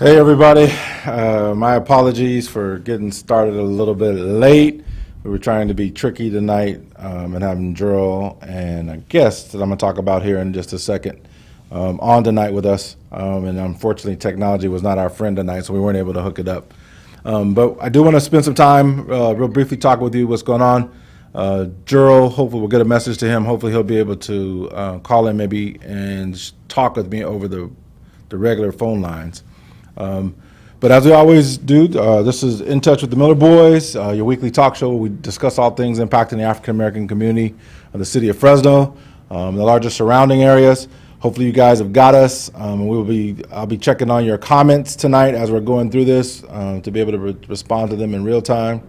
Hey everybody, my apologies for getting started a little bit late. We were trying to be tricky tonight and having Drill and a guest that I'm going to talk about here in just a second on tonight with us. And unfortunately, technology was not our friend tonight, so we weren't able to hook it up. But I do want to spend some time real briefly talk with you what's going on. Drill, hopefully we'll get a message to him. Hopefully he'll be able to call in maybe and talk with me over the regular phone lines. But as we always do, this is In Touch with the Miller Boyzzz, your weekly talk show where we discuss all things impacting the African American community of the city of Fresno, the larger surrounding areas. Hopefully you guys have got us. I'll be checking on your comments tonight as we're going through this to be able to respond to them in real time.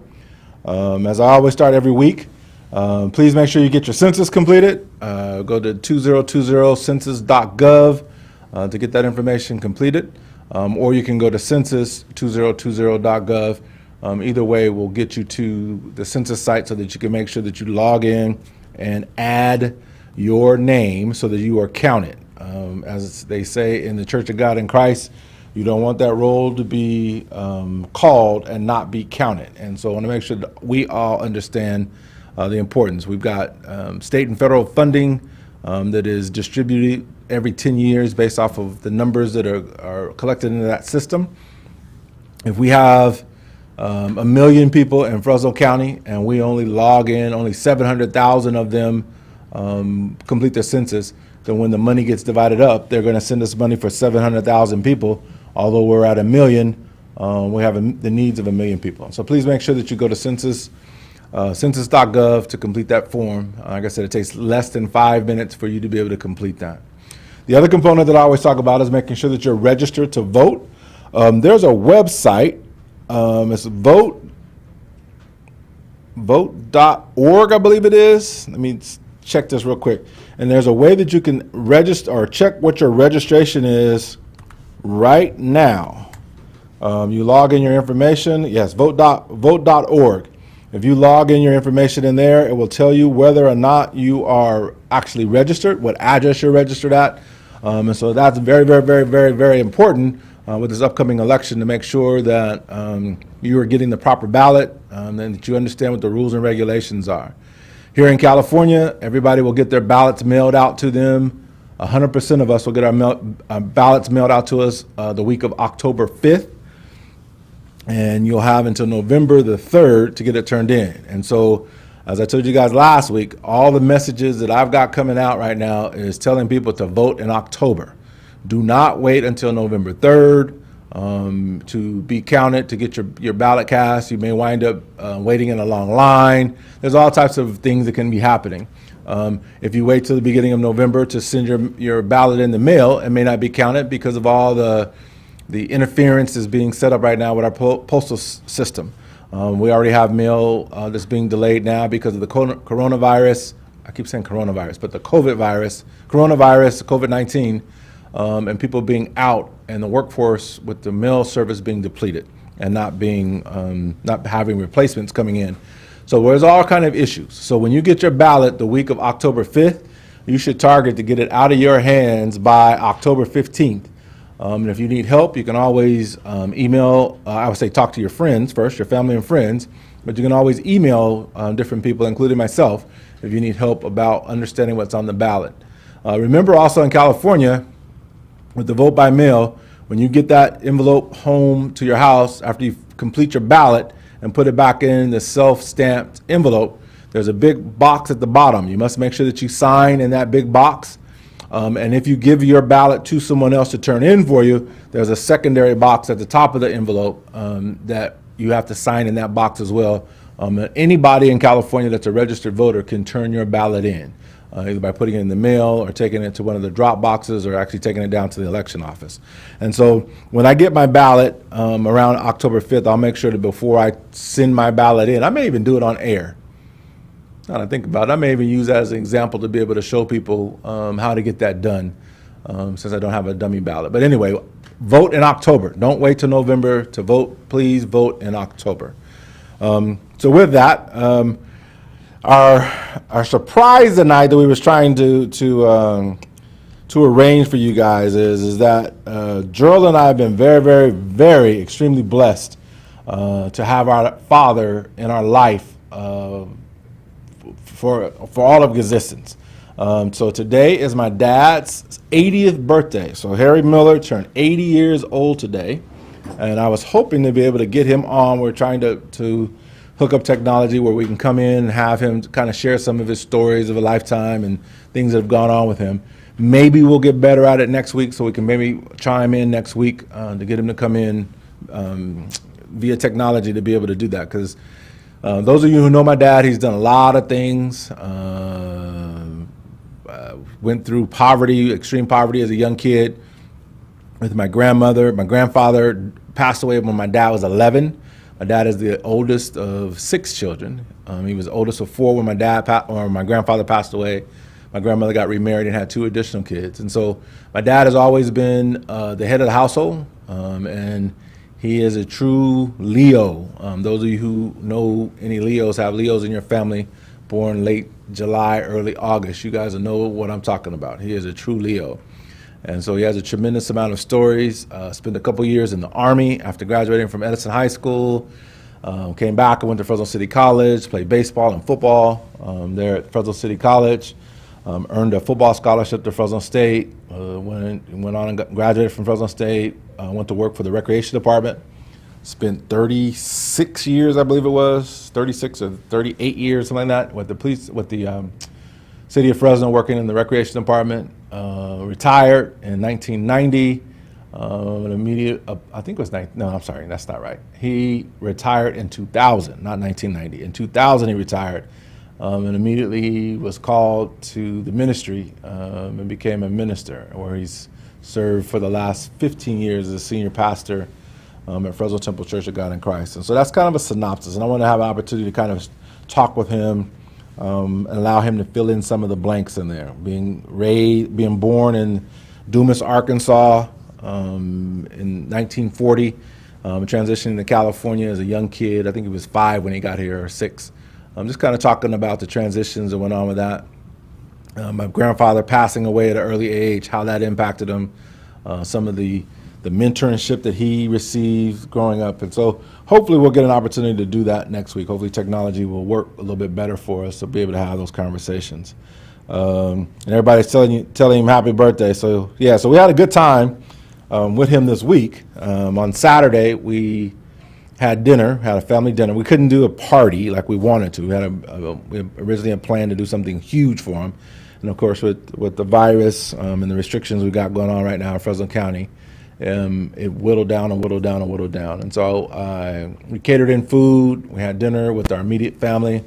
As I always start every week, please make sure you get your census completed. Go to 2020census.gov to get that information completed. Or you can go to census2020.gov. Either way will get you to the census site so that you can make sure that you log in and add your name so that you are counted. As they say in the Church of God in Christ, you don't want that roll to be called and not be counted. And so I want to make sure that we all understand the importance. We've got state and federal funding that is distributed every 10 years based off of the numbers that are collected into that system. If we have 1 million people in Fresno County and we only log in, only 700,000 of them complete their census, then when the money gets divided up, they're going to send us money for 700,000 people. Although we're at 1 million, we have the needs of 1 million people. So please make sure that you go to census.gov to complete that form. Like I said, it takes less than 5 minutes for you to be able to complete that. The other component that I always talk about is making sure that you're registered to vote. There's a website, it's vote.org, I believe it is. Let me check this real quick. And there's a way that you can register or check what your registration is right now. You log in your information, yes, vote.org. If you log in your information in there, it will tell you whether or not you are actually registered, what address you're registered at. And so that's very, very, very, very, very important with this upcoming election to make sure that you are getting the proper ballot and that you understand what the rules and regulations are. Here in California, everybody will get their ballots mailed out to them. 100% of us will get our ballots mailed out to us the week of October 5th. And you'll have until November the 3rd to get it turned in. And so, as I told you guys last week, all the messages that I've got coming out right now is telling people to vote in October. Do not wait until November 3rd to be counted, to get your ballot cast. You may wind up waiting in a long line. There's all types of things that can be happening. If you wait till the beginning of November to send your ballot in the mail, it may not be counted because of all the interference is being set up right now with our postal system. We already have mail that's being delayed now because of the coronavirus. I keep saying coronavirus, but the coronavirus, COVID-19, and people being out and the workforce with the mail service being depleted and not having replacements coming in. So there's all kind of issues. So when you get your ballot the week of October 5th, you should target to get it out of your hands by October 15th. And if you need help, you can always email, I would say talk to your friends first, your family and friends, but you can always email different people, including myself, if you need help about understanding what's on the ballot. Remember also in California, with the vote by mail, when you get that envelope home to your house after you complete your ballot and put it back in the self-stamped envelope, there's a big box at the bottom. You must make sure that you sign in that big box. And if you give your ballot to someone else to turn in for you, there's a secondary box at the top of the envelope that you have to sign in that box as well. Anybody in California that's a registered voter can turn your ballot in, either by putting it in the mail or taking it to one of the drop boxes or actually taking it down to the election office. And so when I get my ballot around October 5th, I'll make sure that before I send my ballot in, I may even do it on air. Now that I think about it, I may even use that as an example to be able to show people how to get that done since I don't have a dummy ballot. But anyway, vote in October. Don't wait till November to vote. Please vote in October. So with that, our surprise tonight that we was trying to to arrange for you guys is that Gerald and I have been very, very, very extremely blessed to have our father in our life for all of existence. So today is my dad's 80th birthday. So Harry Miller turned 80 years old today, and I was hoping to be able to get him on. We're trying to hook up technology where we can come in and have him kind of share some of his stories of a lifetime and things that have gone on with him. Maybe we'll get better at it next week, so we can maybe chime in next week to get him to come in via technology to be able to do that. Because those of you who know my dad, he's done a lot of things. Went through poverty, extreme poverty as a young kid with my grandmother. My grandfather passed away when my dad was 11. My dad is the oldest of 6 children. He was the oldest of 4 when my grandfather passed away. My grandmother got remarried and had 2 additional kids. And so my dad has always been the head of the household, and he is a true Leo. Those of you who know any Leos, have Leos in your family, born late July, early August, you guys will know what I'm talking about. He is a true Leo. And so he has a tremendous amount of stories. Spent a couple years in the Army after graduating from Edison High School. Came back and went to Fresno City College, played baseball and football there at Fresno City College. Earned a football scholarship to Fresno State. Went on and graduated from Fresno State. Went to work for the recreation department. Spent 36 years, I believe it was, 36 or 38 years, something like that, with the city of Fresno, working in the recreation department. Retired in 1990. I think it was no, I'm sorry, that's not right. He retired in 2000, not 1990. In 2000, he retired, and immediately he was called to the ministry and became a minister, where he's served for the last 15 years as a senior pastor at Fresno Temple Church of God in Christ. And so that's kind of a synopsis, and I want to have an opportunity to kind of talk with him and allow him to fill in some of the blanks in there. Being born in Dumas, Arkansas in 1940, transitioning to California as a young kid. I think he was 5 when he got here, or 6. I'm just kind of talking about the transitions that went on with that. My grandfather passing away at an early age, how that impacted him, some of the mentorship that he received growing up. And so hopefully we'll get an opportunity to do that next week. Hopefully technology will work a little bit better for us to be able to have those conversations. And everybody's telling him happy birthday. So yeah, so we had a good time with him this week. On Saturday, we had a family dinner. We couldn't do a party like we wanted to. We originally had planned to do something huge for him. And of course, with the virus and the restrictions we got going on right now in Fresno County, it whittled down and whittled down and whittled down. And so we catered in food. We had dinner with our immediate family.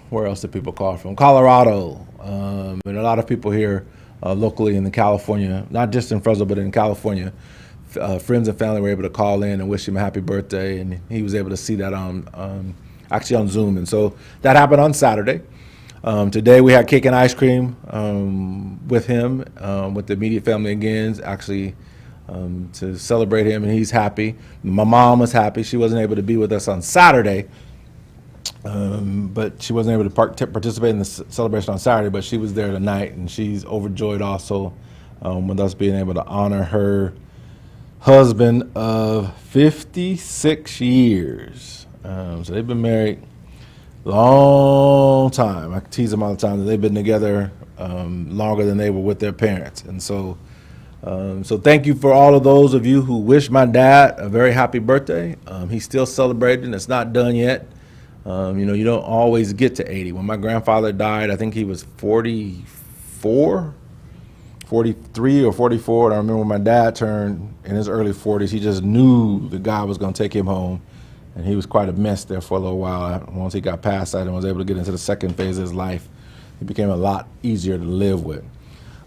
Where else did people call from? Colorado, and a lot of people here locally in the California, not just in Fresno, but in California. Friends and family were able to call in and wish him a happy birthday, and he was able to see that actually on Zoom. And so that happened on Saturday. Today we had cake and ice cream with him, with the immediate family again, actually to celebrate him, and he's happy. My mom was happy. She wasn't able to be with us on Saturday, but she wasn't able to participate in the celebration on Saturday, but she was there tonight, and she's overjoyed also with us being able to honor her husband of 56 years. So they've been married a long time. I tease them all the time that they've been together longer than they were with their parents. And so thank you for all of those of you who wish my dad a very happy birthday. He's still celebrating. It's not done yet. You don't always get to 80. When my grandfather died, I think he was 44, 43 or 44. And I remember when my dad turned in his early 40s, he just knew that God was going to take him home. And he was quite a mess there for a little while. Once he got past that and was able to get into the second phase of his life, it became a lot easier to live with.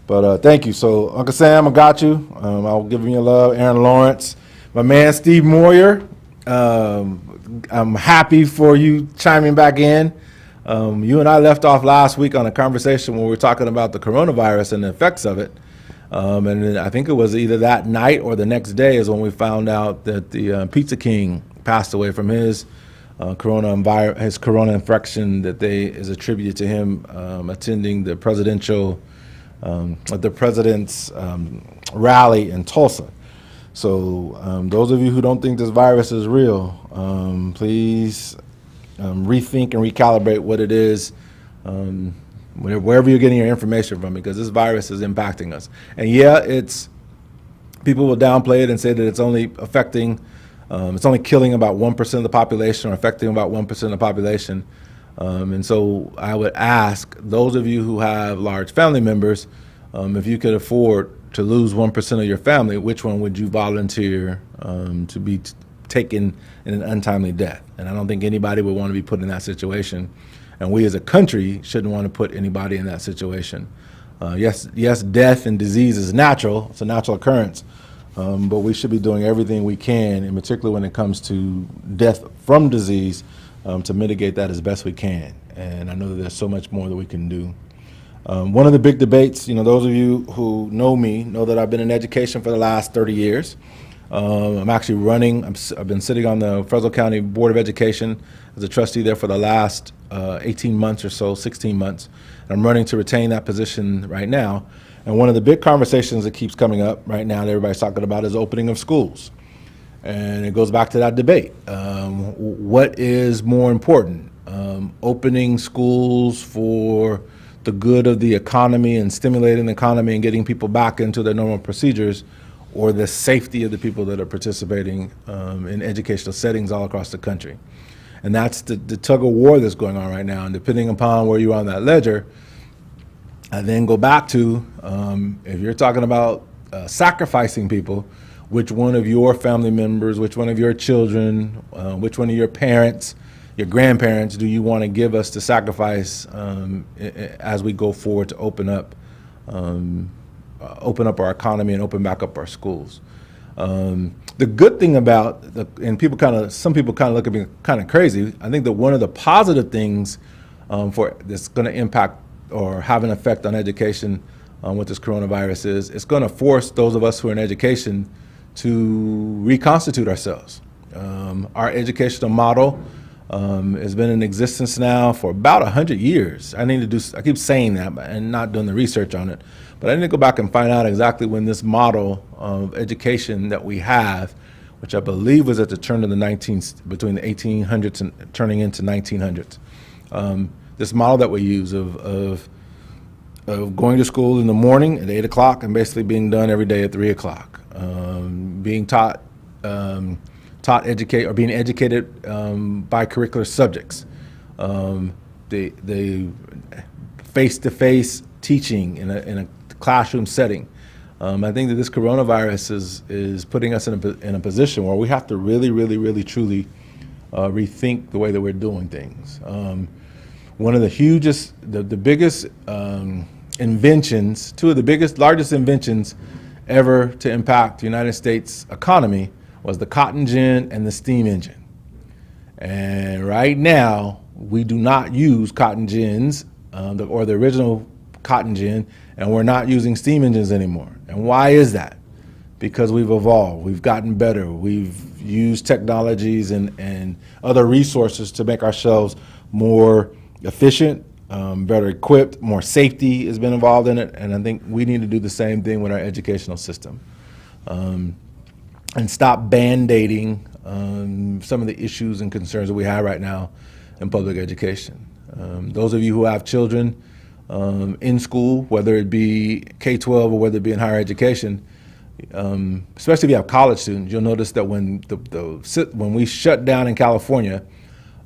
But thank you. So Uncle Sam, I got you. I'll give you your love. Aaron Lawrence, my man Steve Moyer. I'm happy for you chiming back in. You and I left off last week on a conversation where we were talking about the coronavirus and the effects of it. And then I think it was either that night or the next day is when we found out that the Pizza King passed away from his corona infection that is attributed to him attending the the president's rally in Tulsa. So those of you who don't think this virus is real, please rethink and recalibrate what it is, wherever you're getting your information from, because this virus is impacting us. And yeah, people will downplay it and say that it's only killing about 1% of the population or affecting about 1% of the population. And so I would ask those of you who have large family members, if you could afford to lose 1% of your family, which one would you volunteer to be taken in an untimely death? And I don't think anybody would want to be put in that situation. And we as a country shouldn't want to put anybody in that situation. Yes, death and disease is natural. It's a natural occurrence. But we should be doing everything we can, in particular when it comes to death from disease, to mitigate that as best we can. And I know that there's so much more that we can do. One of the big debates, those of you who know me know that I've been in education for the last 30 years. I'm actually running, I've been sitting on the Fresno County Board of Education as a trustee there for the last 18 months or so, 16 months. And I'm running to retain that position right now. And one of the big conversations that keeps coming up right now that everybody's talking about is opening of schools. And it goes back to that debate. What is more important? Opening schools for the good of the economy and stimulating the economy and getting people back into their normal procedures, or the safety of the people that are participating in educational settings all across the country? And that's the tug of war that's going on right now. And depending upon where you are on that ledger, I then go back to, if you're talking about sacrificing people, which one of your family members, which one of your children, which one of your parents, your grandparents do you want to give us to sacrifice as we go forward to open up our economy and open back up our schools? The good thing about, some people kind of look at me kind of crazy, I think that one of the positive things that's going to impact or have an effect on education with this coronavirus is it's going to force those of us who are in education to reconstitute ourselves. Our educational model has been in existence now for about 100 years. I keep saying that and not doing the research on it, but I need to go back and find out exactly when this model of education that we have, which I believe was at the turn of between the 1800s and turning into 1900s. This model that we use of going to school in the morning at 8 o'clock and basically being done every day at 3 o'clock, being being educated by curricular subjects, the face-to-face teaching in a classroom setting. I think that this coronavirus is putting us in a position where we have to really, really, really, truly rethink the way that we're doing things. One of the biggest inventions, two of the largest inventions ever to impact the United States economy was the cotton gin and the steam engine. And right now, we do not use cotton gins or the original cotton gin, and we're not using steam engines anymore. And why is that? Because we've evolved, we've gotten better, we've used technologies and other resources to make ourselves more efficient, better equipped, more safety has been involved in it, and I think we need to do the same thing with our educational system. And stop band-aiding some of the issues and concerns that we have right now in public education. Those of you who have children in school, whether it be K-12 or whether it be in higher education, especially if you have college students, you'll notice that when we shut down in California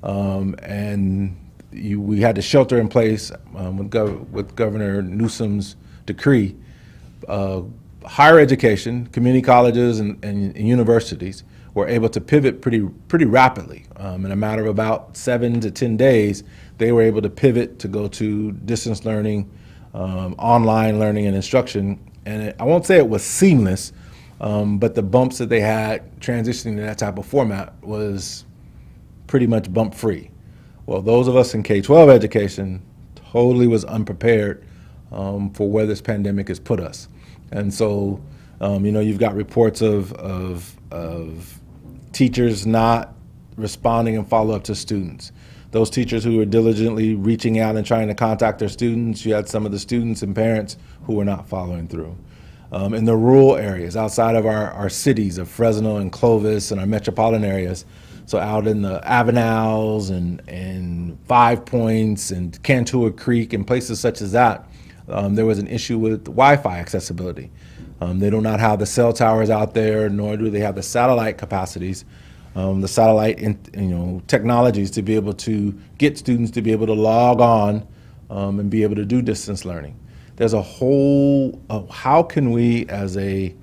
and we had to shelter in place with Governor Newsom's decree, higher education, community colleges and universities were able to pivot pretty rapidly. In a matter of about 7 to 10 days, they were able to pivot to go to distance learning, online learning and instruction. And I won't say it was seamless, but the bumps that they had transitioning to that type of format was pretty much bump free. Well, those of us in K-12 education totally was unprepared for where this pandemic has put us. And so, you've got reports of teachers not responding and follow up to students. Those teachers who were diligently reaching out and trying to contact their students, you had some of the students and parents who were not following through. In the rural areas, outside of our cities of Fresno and Clovis and our metropolitan areas, so out in the Avenals and Five Points and Cantua Creek and places such as that, there was an issue with Wi-Fi accessibility. They do not have the cell towers out there, nor do they have the satellite capacities, the satellite technologies to be able to get students to be able to log on and be able to do distance learning. There's a whole, how can we as a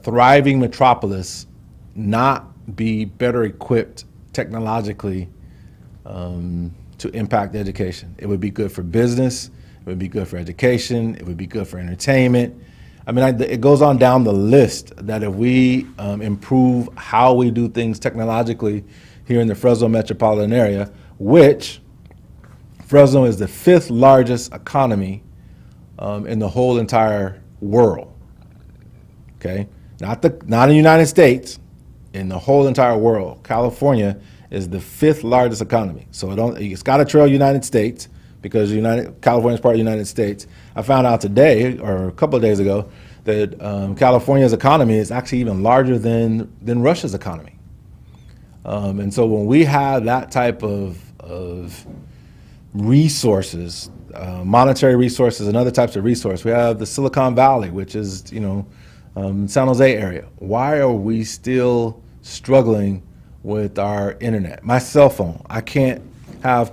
thriving metropolis not be better equipped technologically to impact education? It would be good for business, it would be good for education, it would be good for entertainment. I mean, it goes on down the list that if we improve how we do things technologically here in the Fresno metropolitan area, which Fresno is the 5th largest economy in the whole entire world. Okay, not in the United States, in the whole entire world. California is the 5th largest economy, so it's got to trail United States because California is part of the United States. I found out today, or a couple of days ago, that California's economy is actually even larger than Russia's economy. And so when we have that type of resources, monetary resources and other types of resources, we have the Silicon Valley, which is San Jose area. Why are we still struggling with our internet? My cell phone, I can't have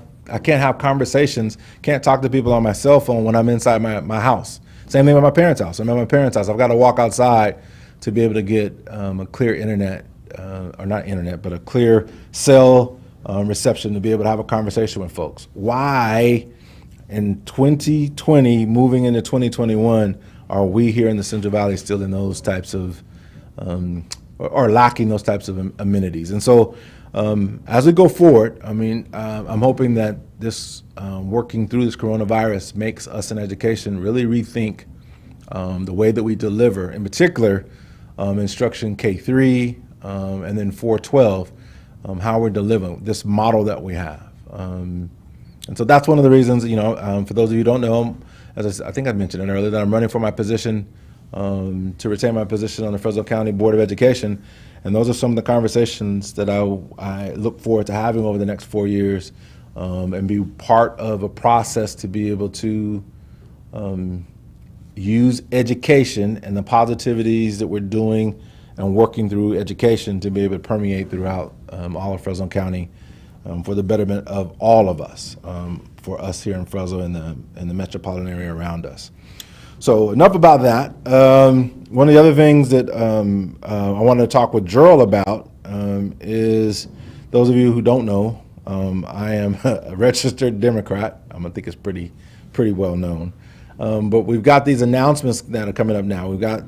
conversations, can't talk to people on my cell phone when I'm inside my house. Same thing with my parents' house. I'm at my parents' house. I've got to walk outside to be able to get a clear internet, or not internet, but a clear cell reception to be able to have a conversation with folks. Why in 2020, moving into 2021, are we here in the Central Valley still in those types of, or lacking those types of amenities? And so as we go forward, I'm hoping that this working through this coronavirus makes us in education really rethink the way that we deliver, in particular instruction K-3 and then 412, how we're delivering this model that we have. And so that's one of the reasons, for those of you who don't know, I think I mentioned it earlier, that I'm running for my position to retain my position on the Fresno County Board of Education. And those are some of the conversations that I look forward to having over the next 4 years, and be part of a process to be able to use education and the positivities that we're doing and working through education to be able to permeate throughout all of Fresno County for the betterment of all of us, for us here in Fresno and the metropolitan area around us. So enough about that. One of the other things that I wanted to talk with Gerald about is, those of you who don't know, I am a registered Democrat. I think it's pretty well known. But we've got these announcements that are coming up now. We've got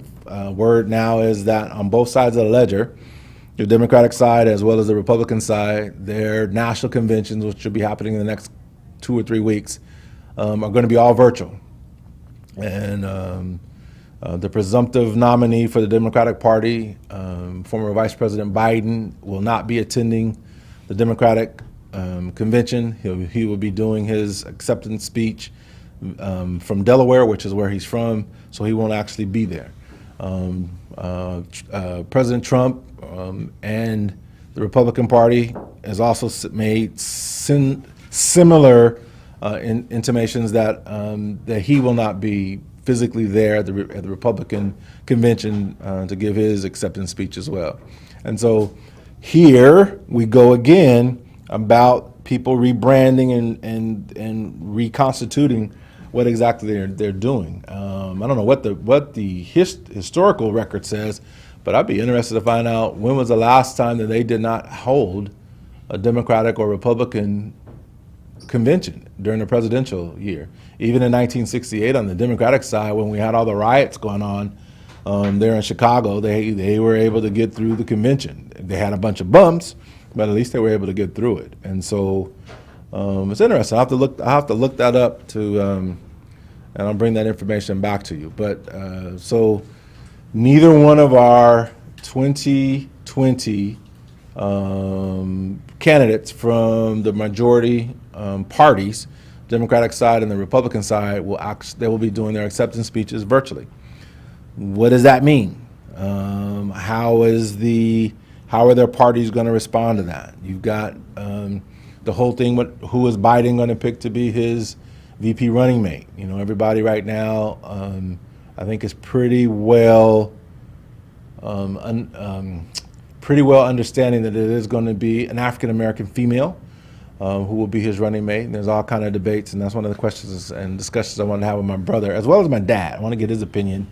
word now is that on both sides of the ledger, the Democratic side as well as the Republican side, their national conventions, which should be happening in the next 2 or 3 weeks, are going to be all virtual. And the presumptive nominee for the Democratic Party, former Vice President Biden, will not be attending the Democratic convention. He will be doing his acceptance speech from Delaware, which is where he's from, so he won't actually be there. President Trump and the Republican Party has also made similar intimations that that he will not be physically there at the Republican convention to give his acceptance speech as well. And so here we go again about people rebranding and reconstituting what exactly they're doing. I don't know what the historical record says, but I'd be interested to find out when was the last time that they did not hold a Democratic or Republican convention during the presidential year. Even in 1968 on the Democratic side, when we had all the riots going on there in Chicago, they were able to get through the convention. They had a bunch of bumps, but at least they were able to get through it. And so it's interesting. I have to look that up to, and I'll bring that information back to you. But so neither one of our 2020 candidates from the majority parties, Democratic side and the Republican side, they will be doing their acceptance speeches virtually. What does that mean? How are their parties going to respond to that? You've got the whole thing with who is Biden going to pick to be his VP running mate. You know, everybody right now, I think, is pretty well understanding that it is going to be an African American female who will be his running mate. And there's all kind of debates, and that's one of the questions and discussions I want to have with my brother, as well as my dad. I want to get his opinion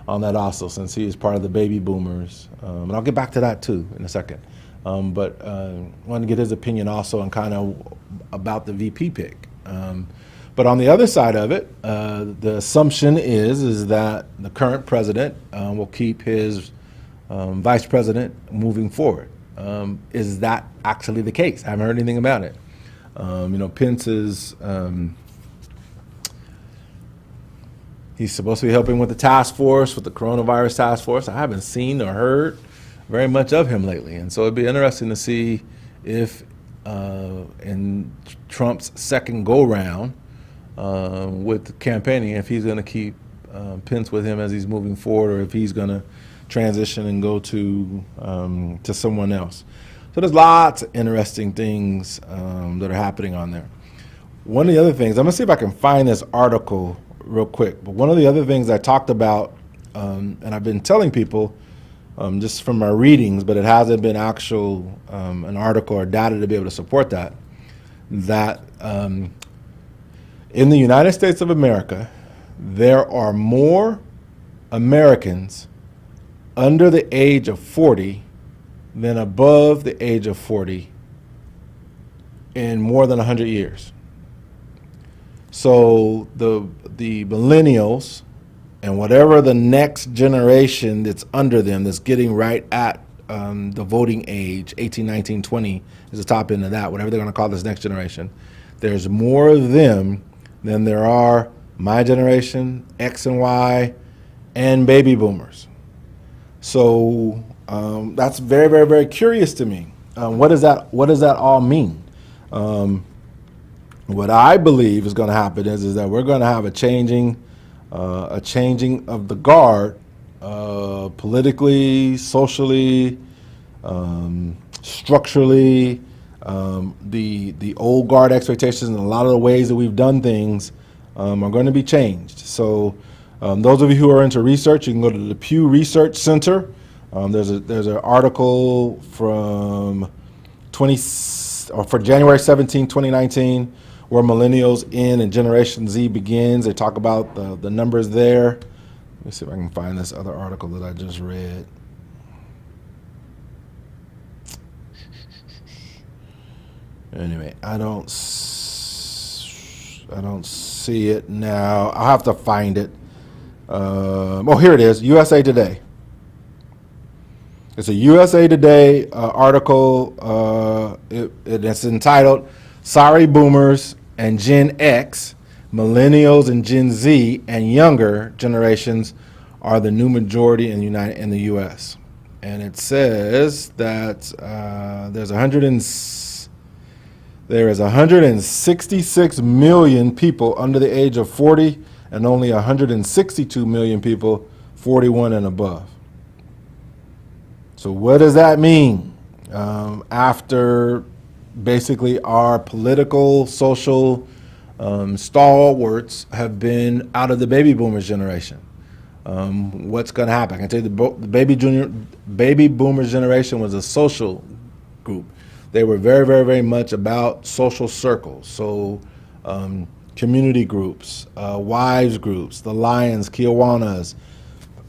on that also, since he is part of the baby boomers. And I'll get back to that too in a second. But I want to get his opinion also on kind of about the VP pick. But on the other side of it, the assumption is that the current president will keep his vice president moving forward. Is that actually the case? I haven't heard anything about it. Pence is, he's supposed to be helping with the task force, with the coronavirus task force. I haven't seen or heard very much of him lately. And so it'd be interesting to see if in Trump's second go-round with campaigning, if he's going to keep Pence with him as he's moving forward, or if he's going to transition and go to someone else. So there's lots of interesting things that are happening on there. One of the other things, I'm gonna see if I can find this article real quick, but one of the other things I talked about, and I've been telling people just from my readings, but it hasn't been actual an article or data to be able to support that, in the United States of America, there are more Americans under the age of 40 than above the age of 40 in more than 100 years. So the millennials and whatever the next generation that's under them, that's getting right at the voting age, 18, 19, 20 is the top end of that, whatever they're going to call this next generation, there's more of them than there are my generation, X and Y, and baby boomers. So that's very, very, very curious to me. What does that all mean? What I believe is going to happen is that we're going to have a changing of the guard, politically, socially, structurally. The old guard expectations and a lot of the ways that we've done things are going to be changed. So those of you who are into research, you can go to the Pew Research Center. There's an article for January 17, 2019, where millennials in and Generation Z begins. They talk about the numbers there. Let me see if I can find this other article that I just read. Anyway, I don't see it now. I'll have to find it. Here it is, USA Today. It's a USA Today article. It's entitled, "Sorry Boomers and Gen X, Millennials and Gen Z and younger generations are the new majority in the U.S." And it says that there is 166 million people under the age of 40 and only 162 million people 41 and above. So what does that mean after basically our political, social stalwarts have been out of the baby boomers generation? What's going to happen? I can tell you the baby boomers generation was a social group. They were very, very, very much about social circles. So community groups, wives groups, the Lions, Kiwanis,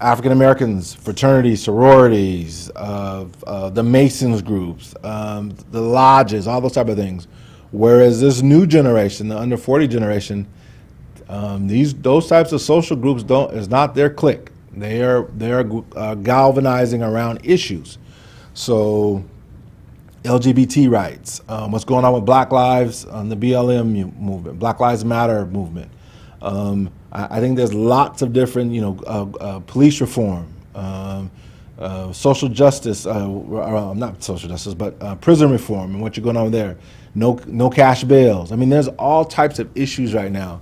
African Americans, fraternities, sororities, the Masons groups, the lodges, all those type of things. Whereas this new generation, the under 40 generation, those types of social groups is not their clique. They're galvanizing around issues. So LGBT rights, what's going on with Black Lives, the BLM movement, Black Lives Matter movement. I think there's lots of different, police reform, social justice, not social justice, but prison reform and what you're going on there. No cash bails. I mean, there's all types of issues right now.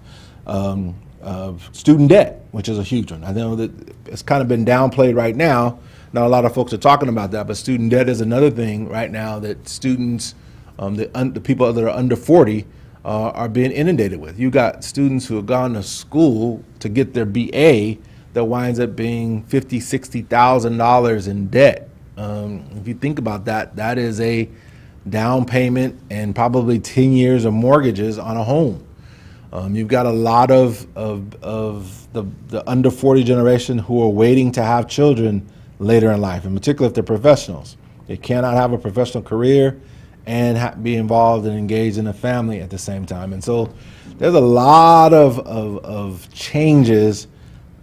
Student debt, which is a huge one. I know that it's kind of been downplayed right now. Not a lot of folks are talking about that, but student debt is another thing right now that students, the people that are under 40, are being inundated with. You got students who have gone to school to get their BA that winds up being $50,000, $60,000 in debt. If you think about that, that is a down payment and probably 10 years of mortgages on a home. You've got a lot of the under 40 generation who are waiting to have children later in life, in particular if they're professionals. They cannot have a professional career and be involved and engaged in a family at the same time. And so there's a lot of changes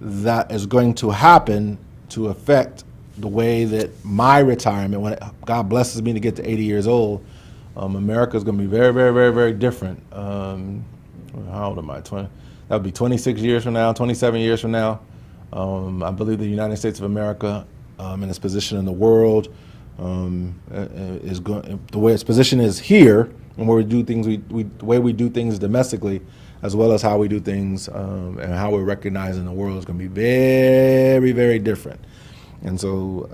that is going to happen to affect the way that my retirement, when God blesses me to get to 80 years old, America is going to be very, very, very, very different. How old am I? 20? That would be 26 years from now, 27 years from now. I believe the United States of America, in its position in the world, is going. The way its position is here, and where we do things, the way we do things domestically, as well as how we do things and how we're recognized in the world, is going to be very, very different. And so,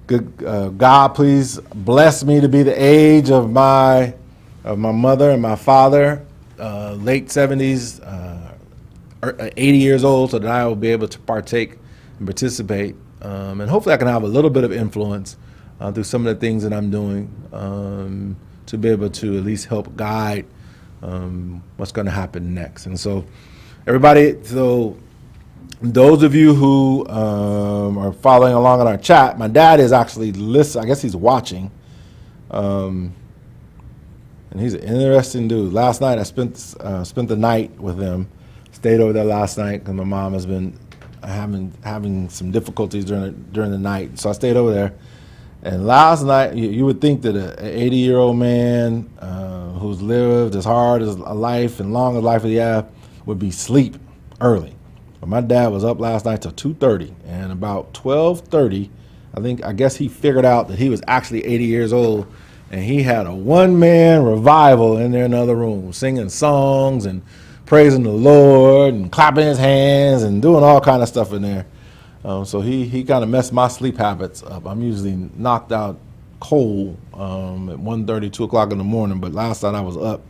God, please bless me to be the age of my mother and my father, late 70s, 80 years old, so that I will be able to partake and participate. And hopefully I can have a little bit of influence through some of the things that I'm doing to be able to at least help guide what's going to happen next. And so everybody, so those of you who are following along in our chat, my dad is actually listening. I guess he's watching. And he's an interesting dude. Last night I spent the night with him. Stayed over there last night because my mom has been having some difficulties during the night. So I stayed over there. And last night, you would think that an 80-year-old man who's lived as hard as a life and long a life as he have would be asleep early. But my dad was up last night till 2:30, and about 12:30, I guess he figured out that he was actually 80 years old, and he had a one-man revival in there in the other room, singing songs and praising the Lord and clapping his hands and doing all kind of stuff in there. So he kind of messed my sleep habits up. I'm usually knocked out cold at 1:30, 2 o'clock in the morning, but last night I was up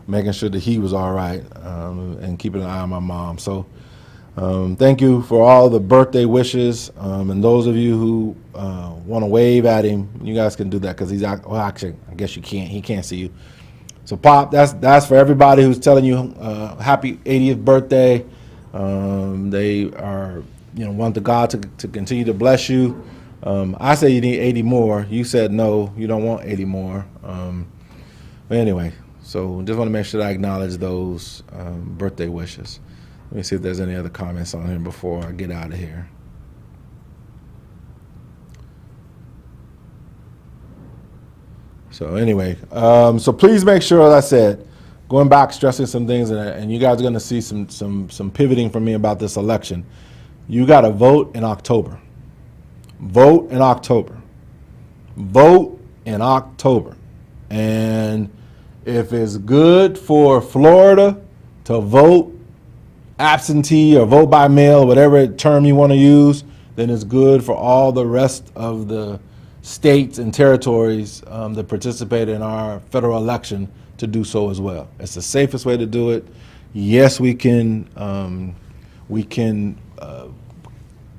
making sure that he was all right and keeping an eye on my mom. So thank you for all the birthday wishes, and those of you who want to wave at him, you guys can do that because he's actually, I guess you can't. He can't see you. So Pop, that's for everybody who's telling you happy 80th birthday. They are, want the God to continue to bless you. I say you need 80 more. You said no, you don't want 80 more. But anyway, so just want to make sure that I acknowledge those birthday wishes. Let me see if there's any other comments on here before I get out of here. So anyway, so please make sure, as I said, going back, stressing some things, and you guys are going to see some pivoting from me about this election. You got to vote in October. Vote in October. Vote in October. And if it's good for Florida to vote absentee or vote by mail, whatever term you want to use, then it's good for all the rest of the states and territories that participate in our federal election to do so as well. It's the safest way to do it. Yes, we can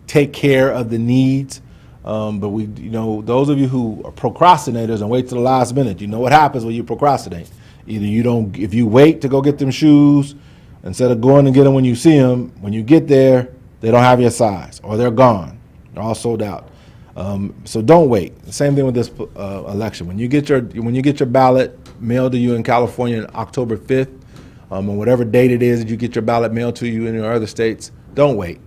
take care of the needs, but we, those of you who are procrastinators and wait till the last minute, you know what happens when you procrastinate. Either if you wait to go get them shoes, instead of going and get them when you see them, when you get there, they don't have your size or they're gone. They're all sold out. So don't wait. The same thing with this election. When you get your ballot mailed to you in California on October 5th, or whatever date it is that you get your ballot mailed to you in your other states, don't wait.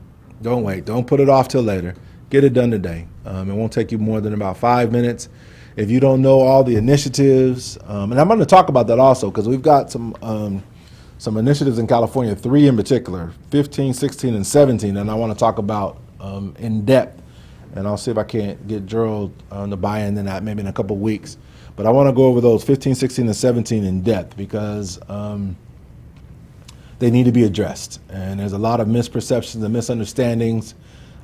Don't wait. Don't put it off till later. Get it done today. It won't take you more than about 5 minutes. If you don't know all the initiatives, and I'm going to talk about that also because we've got some initiatives in California, 3 in particular, 15, 16, and 17, and I want to talk about in depth. And I'll see if I can't get Gerald to buy in that maybe in a couple weeks. But I want to go over those 15, 16, and 17 in depth because they need to be addressed. And there's a lot of misperceptions and misunderstandings.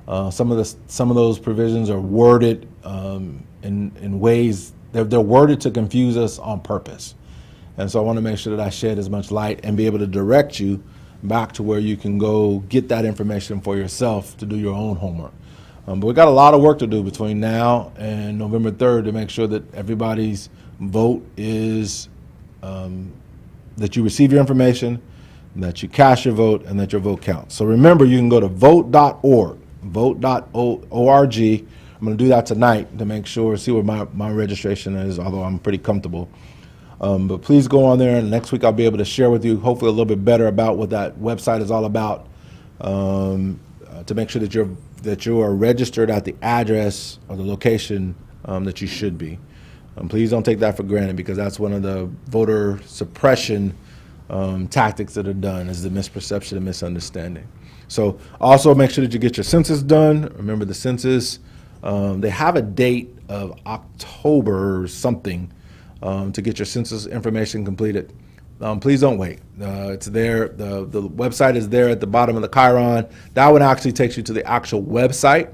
Some of those provisions are worded in ways they're worded to confuse us on purpose. And so I want to make sure that I shed as much light and be able to direct you back to where you can go get that information for yourself to do your own homework. But we've got a lot of work to do between now and November 3rd to make sure that everybody's vote is, that you receive your information, that you cast your vote, and that your vote counts. So remember, you can go to vote.org, vote.org. I'm going to do that tonight to make sure, see where my registration is, although I'm pretty comfortable. But please go on there, and next week I'll be able to share with you hopefully a little bit better about what that website is all about, to make sure that you are registered at the address or the location that you should be. Please don't take that for granted because that's one of the voter suppression tactics that are done is the misperception and misunderstanding. So also make sure that you get your census done. Remember the census, they have a date of October something to get your census information completed. Please don't wait. It's there. The website is there at the bottom of the Chiron. That one actually takes you to the actual website.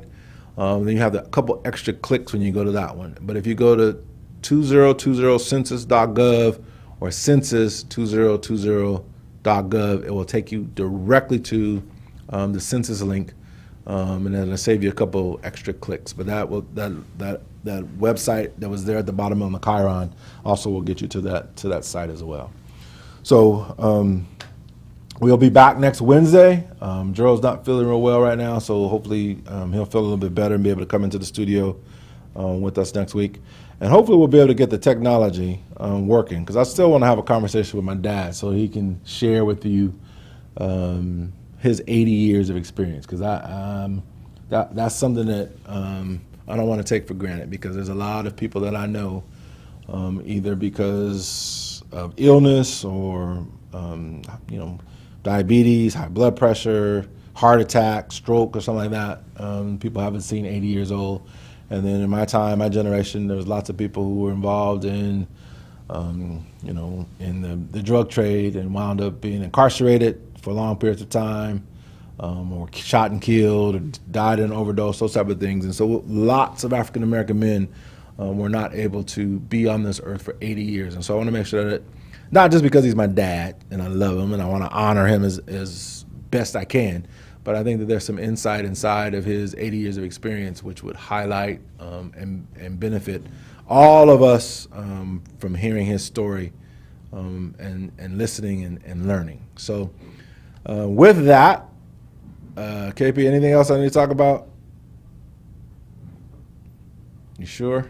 Then you have a couple extra clicks when you go to that one. But if you go to 2020census.gov or census2020.gov, it will take you directly to the census link, and then it'll save you a couple extra clicks. But that website that was there at the bottom of the Chiron also will get you to that site as well. So we'll be back next Wednesday. Gerald's not feeling real well right now, so hopefully he'll feel a little bit better and be able to come into the studio with us next week. And hopefully we'll be able to get the technology working because I still want to have a conversation with my dad so he can share with you his 80 years of experience because that's something that I don't want to take for granted because there's a lot of people that I know either because of illness or diabetes, high blood pressure, heart attack, stroke, or something like that. People haven't seen 80 years old. And then in my time, my generation, there was lots of people who were involved in, in the drug trade and wound up being incarcerated for long periods of time, or shot and killed, or died in an overdose, those type of things. And so lots of African American men were not able to be on this earth for 80 years. And so I want to make sure that, not just because he's my dad and I love him and I want to honor him as best I can, but I think that there's some insight inside of his 80 years of experience which would highlight and benefit all of us from hearing his story and listening and learning. So with that, KP, anything else I need to talk about? You sure?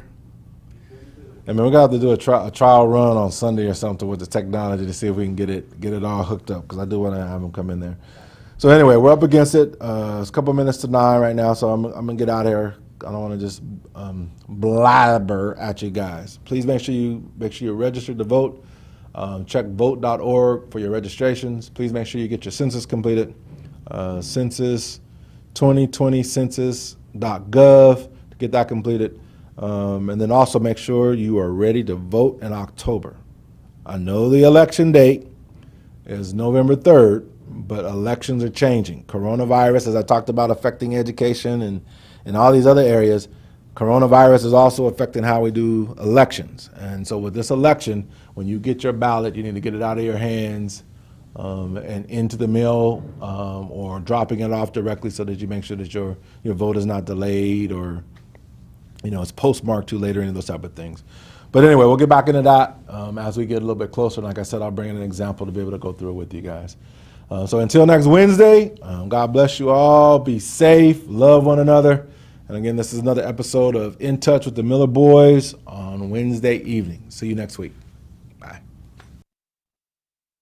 I mean, we're gonna have to do a trial run on Sunday or something with the technology to see if we can get it all hooked up because I do want to have him come in there. So anyway, we're up against it. It's a couple minutes to 9 right now, so I'm gonna get out of here. I don't want to just blabber at you guys. Please make sure you register to vote. Check vote.org for your registrations. Please make sure you get your census completed. Census 2020census.gov to get that completed. And then also make sure you are ready to vote in October. I know the election date is November 3rd, but elections are changing. Coronavirus, as I talked about, affecting education and all these other areas. Coronavirus is also affecting how we do elections. And so with this election, when you get your ballot, you need to get it out of your hands and into the mail or dropping it off directly so that you make sure that your vote is not delayed or it's postmarked too late or any of those type of things. But anyway, we'll get back into that as we get a little bit closer. Like I said, I'll bring in an example to be able to go through it with you guys. So until next Wednesday, God bless you all. Be safe. Love one another. And again, this is another episode of In Touch with the Miller Boyzzz on Wednesday evening. See you next week. Bye.